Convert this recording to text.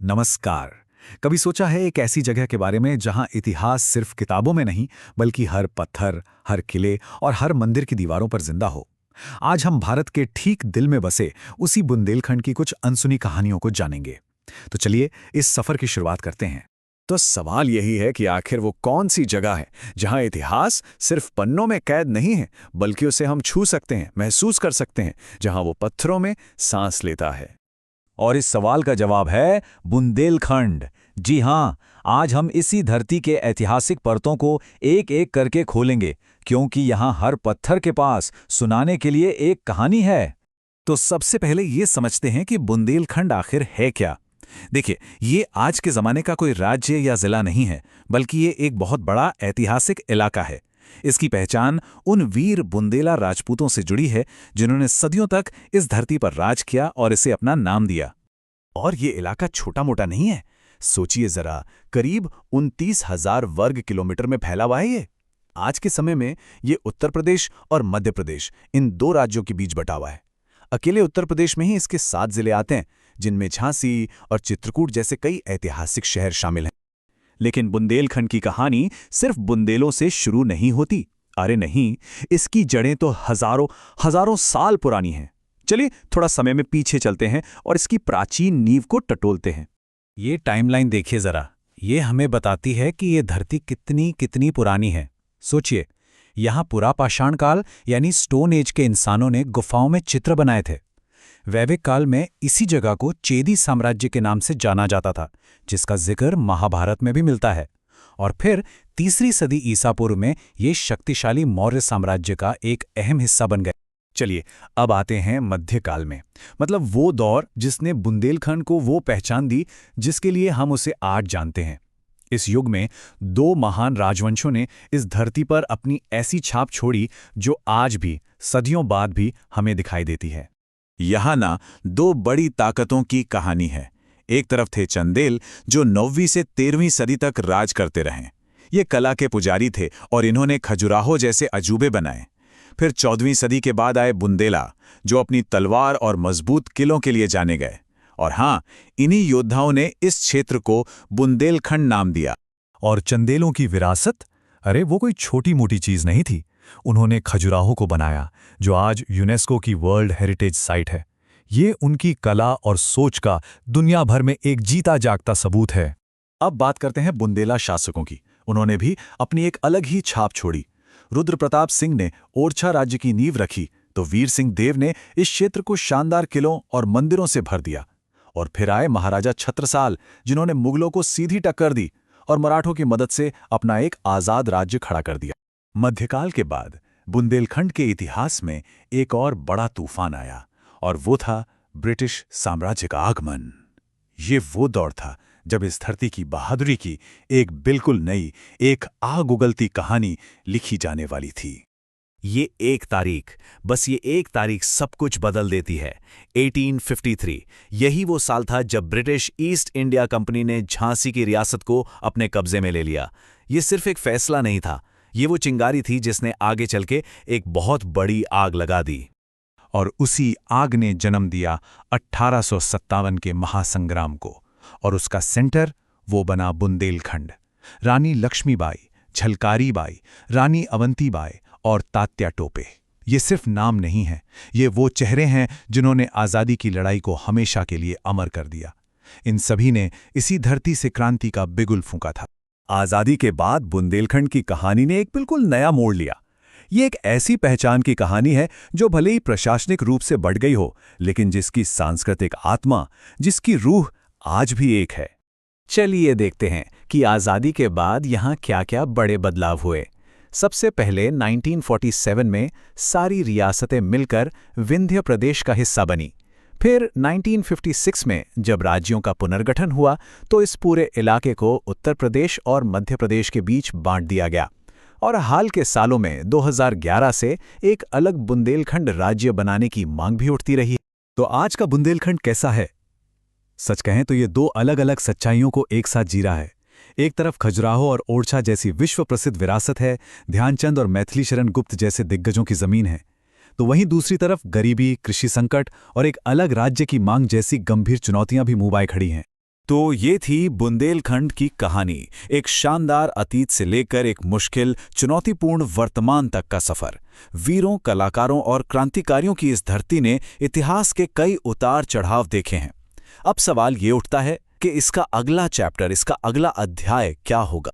नमस्कार। कभी सोचा है एक ऐसी जगह के बारे में जहां इतिहास सिर्फ किताबों में नहीं बल्कि हर पत्थर, हर किले और हर मंदिर की दीवारों पर जिंदा हो। आज हम भारत के ठीक दिल में बसे उसी बुंदेलखंड की कुछ अनसुनी कहानियों को जानेंगे। तो चलिए इस सफर की शुरुआत करते हैं। तो सवाल यही है कि आखिर वो कौन सी जगह है जहां इतिहास सिर्फ पन्नों में कैद नहीं है बल्कि उसे हम छू सकते हैं, महसूस कर सकते हैं, जहां वो पत्थरों में सांस लेता है। और इस सवाल का जवाब है बुंदेलखंड। जी हाँ, आज हम इसी धरती के ऐतिहासिक परतों को एक एक करके खोलेंगे, क्योंकि यहाँ हर पत्थर के पास सुनाने के लिए एक कहानी है। तो सबसे पहले ये समझते हैं कि बुंदेलखंड आखिर है क्या। देखिए, ये आज के ज़माने का कोई राज्य या ज़िला नहीं है, बल्कि ये एक बहुत बड़ा ऐतिहासिक इलाका है। इसकी पहचान उन वीर बुंदेला राजपूतों से जुड़ी है जिन्होंने सदियों तक इस धरती पर राज किया और इसे अपना नाम दिया। और ये इलाका छोटा मोटा नहीं है। सोचिए जरा, करीब 29,000 वर्ग किलोमीटर में फैला हुआ है ये। आज के समय में ये उत्तर प्रदेश और मध्य प्रदेश, इन दो राज्यों के बीच बटा हुआ है। अकेले उत्तर प्रदेश में ही इसके 7 जिले आते हैं, जिनमें झांसी और चित्रकूट जैसे कई ऐतिहासिक शहर शामिल हैं। लेकिन बुंदेलखंड की कहानी सिर्फ बुंदेलों से शुरू नहीं होती। अरे नहीं, इसकी जड़ें तो हजारों हजारों साल पुरानी हैं। चलिए थोड़ा समय में पीछे चलते हैं और इसकी प्राचीन नींव को टटोलते हैं। ये टाइमलाइन देखिए जरा। ये हमें बताती है कि ये धरती कितनी कितनी पुरानी है। सोचिए, यहाँ पुरापाषाण काल यानी स्टोन एज के इंसानों ने गुफाओं में चित्र बनाए थे। वैदिक काल में इसी जगह को चेदी साम्राज्य के नाम से जाना जाता था, जिसका जिक्र महाभारत में भी मिलता है। और फिर तीसरी सदी ईसा पूर्व में ये शक्तिशाली मौर्य साम्राज्य का एक अहम हिस्सा बन गए। चलिए अब आते हैं मध्यकाल में, मतलब वो दौर जिसने बुंदेलखंड को वो पहचान दी जिसके लिए हम उसे आज जानते हैं। इस युग में दो महान राजवंशों ने इस धरती पर अपनी ऐसी छाप छोड़ी जो आज भी, सदियों बाद भी हमें दिखाई देती है। यहाँ ना दो बड़ी ताकतों की कहानी है। एक तरफ थे चंदेल, जो 9वीं से 13वीं सदी तक राज करते रहे। ये कला के पुजारी थे और इन्होंने खजुराहो जैसे अजूबे बनाए। फिर 14वीं सदी के बाद आए बुंदेला, जो अपनी तलवार और मजबूत किलों के लिए जाने गए। और हाँ, इन्हीं योद्धाओं ने इस क्षेत्र को बुंदेलखंड नाम दिया। और चंदेलों की विरासत, अरे वो कोई छोटी मोटी चीज नहीं थी। उन्होंने खजुराहो को बनाया, जो आज यूनेस्को की वर्ल्ड हेरिटेज साइट है। ये उनकी कला और सोच का दुनिया भर में एक जीता जागता सबूत है। अब बात करते हैं बुंदेला शासकों की। उन्होंने भी अपनी एक अलग ही छाप छोड़ी। रुद्र प्रताप सिंह ने ओरछा राज्य की नींव रखी, तो वीर सिंह देव ने इस क्षेत्र को शानदार किलों और मंदिरों से भर दिया। और फिर आए महाराजा छत्रसाल, जिन्होंने मुगलों को सीधी टक्कर दी और मराठों की मदद से अपना एक आजाद राज्य खड़ा कर दिया। मध्यकाल के बाद बुंदेलखंड के इतिहास में एक और बड़ा तूफान आया, और वो था ब्रिटिश साम्राज्य का आगमन। ये वो दौर था जब इस धरती की बहादुरी की एक बिल्कुल नई, एक आग उगलती कहानी लिखी जाने वाली थी। ये एक तारीख, बस ये एक तारीख सब कुछ बदल देती है। 1853, यही वो साल था जब ब्रिटिश ईस्ट इंडिया कंपनी ने झांसी की रियासत को अपने कब्जे में ले लिया। ये सिर्फ एक फैसला नहीं था, ये वो चिंगारी थी जिसने आगे चल के एक बहुत बड़ी आग लगा दी। और उसी आग ने जन्म दिया 1857 के महासंग्राम को, और उसका सेंटर वो बना बुंदेलखंड। रानी लक्ष्मीबाई, झलकारी बाई, रानी अवंतीबाई और तात्या टोपे, ये सिर्फ नाम नहीं है, ये वो चेहरे हैं जिन्होंने आज़ादी की लड़ाई को हमेशा के लिए अमर कर दिया। इन सभी ने इसी धरती से क्रांति का बिगुल फूंका था। आज़ादी के बाद बुंदेलखंड की कहानी ने एक बिल्कुल नया मोड़ लिया। ये एक ऐसी पहचान की कहानी है जो भले ही प्रशासनिक रूप से बढ़ गई हो, लेकिन जिसकी सांस्कृतिक आत्मा, जिसकी रूह आज भी एक है। चलिए देखते हैं कि आज़ादी के बाद यहाँ क्या-क्या बड़े बदलाव हुए। सबसे पहले 1947 में सारी रियासतें मिलकर विंध्य प्रदेश का हिस्सा बनी। फिर 1956 में जब राज्यों का पुनर्गठन हुआ, तो इस पूरे इलाके को उत्तर प्रदेश और मध्य प्रदेश के बीच बांट दिया गया। और हाल के सालों में 2011 से एक अलग बुंदेलखंड राज्य बनाने की मांग भी उठती रही। तो आज का बुंदेलखंड कैसा है? सच कहें तो ये दो अलग अलग सच्चाइयों को एक साथ जी रहा है। एक तरफ खजुराहो और ओरछा जैसी विश्व प्रसिद्ध विरासत है, ध्यानचंद और मैथिली शरण गुप्त जैसे दिग्गजों की जमीन है। तो वहीं दूसरी तरफ गरीबी, कृषि संकट और एक अलग राज्य की मांग जैसी गंभीर चुनौतियां भी मुंह बाए खड़ी हैं। तो ये थी बुंदेलखंड की कहानी, एक शानदार अतीत से लेकर एक मुश्किल, चुनौतीपूर्ण वर्तमान तक का सफर। वीरों, कलाकारों और क्रांतिकारियों की इस धरती ने इतिहास के कई उतार चढ़ाव देखे हैं। अब सवाल ये उठता है कि इसका अगला चैप्टर, इसका अगला अध्याय क्या होगा।